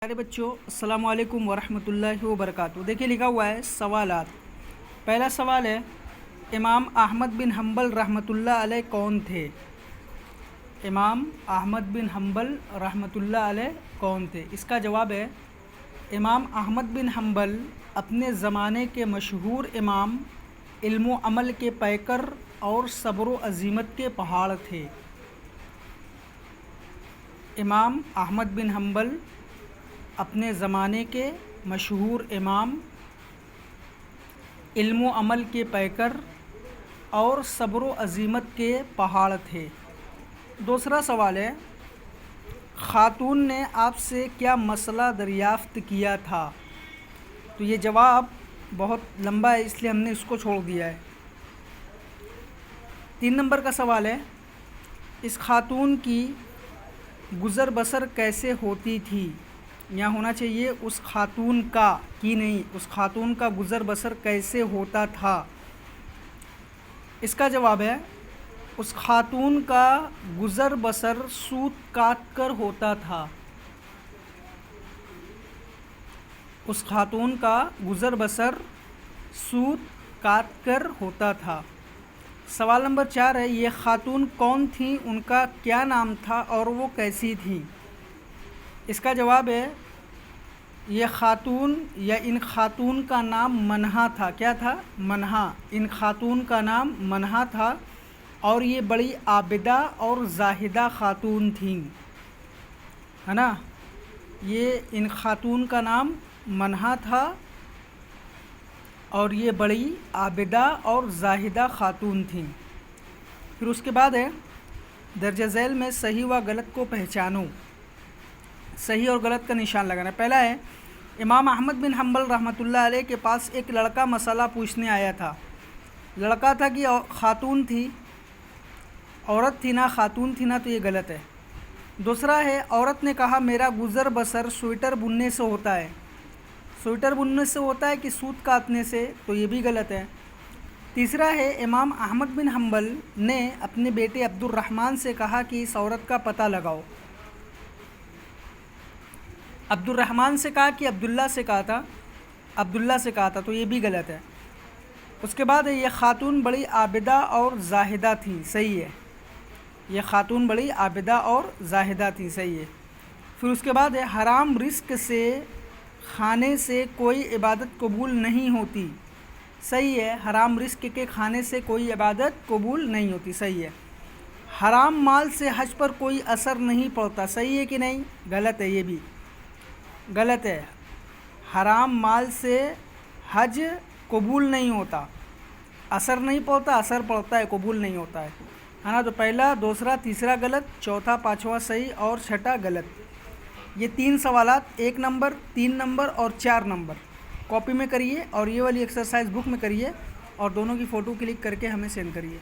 प्यारे बच्चों, अस्सलाम वालेकुम वरहमतुल्लाहि वबरकातुहू। देखिए लिखा हुआ है सवालात। पहला सवाल है, इमाम अहमद बिन हम्बल रहमतुल्लाह अलैह कौन थे? इमाम अहमद बिन हम्बल रहमतुल्लाह अलैह कौन थे? इसका जवाब है, इमाम अहमद बिन हम्बल अपने ज़माने के मशहूर इमाम, इल्म व अमल के पैकर और सब्र व अज़ीमत के पहाड़ थे। इमाम अहमद बिन हम्बल अपने ज़माने के मशहूर इमाम, इल्म व अमल के पैकर और सब्र व अज़ीमत के पहाड़ थे। दूसरा सवाल है, ख़ातून ने आपसे क्या मसला दरियाफ़्त किया था? तो ये जवाब बहुत लंबा है, इसलिए हमने इसको छोड़ दिया है। 3 नंबर का सवाल है, इस खातून की गुज़र बसर कैसे होती थी? यहाँ होना चाहिए उस खातून का, की नहीं, उस खातून का गुज़र बसर कैसे होता था। इसका जवाब है, उस खातून का गुज़र बसर सूत काट कर होता था। उस खातून का गुज़र बसर सूत काट कर होता था। सवाल नंबर 4 है, ये खातून कौन थी, उनका क्या नाम था और वो कैसी थी? इसका जवाब है, ये खातून या इन खातून का नाम मनहा था। क्या था? मनहा। इन खातून का नाम मनहा था और ये बड़ी आबिदा और जाहिदा खातून थीं, है ना। ये इन खातून का नाम मनहा था और ये बड़ी आबिदा और जाहिदा खातून थीं। फिर उसके बाद है, दर्ज झैल में सही व गलत को पहचानो। सही और गलत का निशान लगाना। पहला है, इमाम अहमद बिन हम्बल रहमतुल्लाह अलैह के पास एक लड़का मसला पूछने आया था। लड़का था कि खातून थी? औरत थी ना, खातून थी ना, तो ये गलत है। दूसरा है, औरत ने कहा मेरा गुज़र बसर स्वेटर बुनने से होता है। स्वेटर बुनने से होता है कि सूत काटने से? तो ये भी गलत है। तीसरा है, इमाम अहमद बिन हम्बल ने अपने बेटे अब्दुर्रहमान से कहा कि इस औरत का पता लगाओ। अब्दुर्रहमान से कहा कि अब्दुल्ला से कहा था? अब्दुल्ला से कहा था, तो ये भी गलत है। उसके बाद है, ये खातून बड़ी आबिदा और जाहिदा थी। सही है। ये खातून बड़ी आबिदा और जाहिदा थी। सही है। फिर उसके बाद है, हराम रिस्क से खाने से कोई इबादत कबूल नहीं होती। सही है। हराम रिस्क के खाने से कोई इबादत कबूल नहीं होती। सही है। हराम माल से हज पर कोई असर नहीं पड़ता। सही है कि नहीं? गलत है। ये भी गलत है। हराम माल से हज कबूल नहीं होता। असर नहीं पड़ता, असर पड़ता है, कबूल नहीं होता है ना। तो पहला, दूसरा, तीसरा गलत, चौथा, पाँचवा सही और छठा गलत। ये 3 सवालात 1 नंबर, 3 नंबर और 4 नंबर कॉपी में करिए और ये वाली एक्सरसाइज बुक में करिए और दोनों की फ़ोटो क्लिक करके हमें सेंड करिए।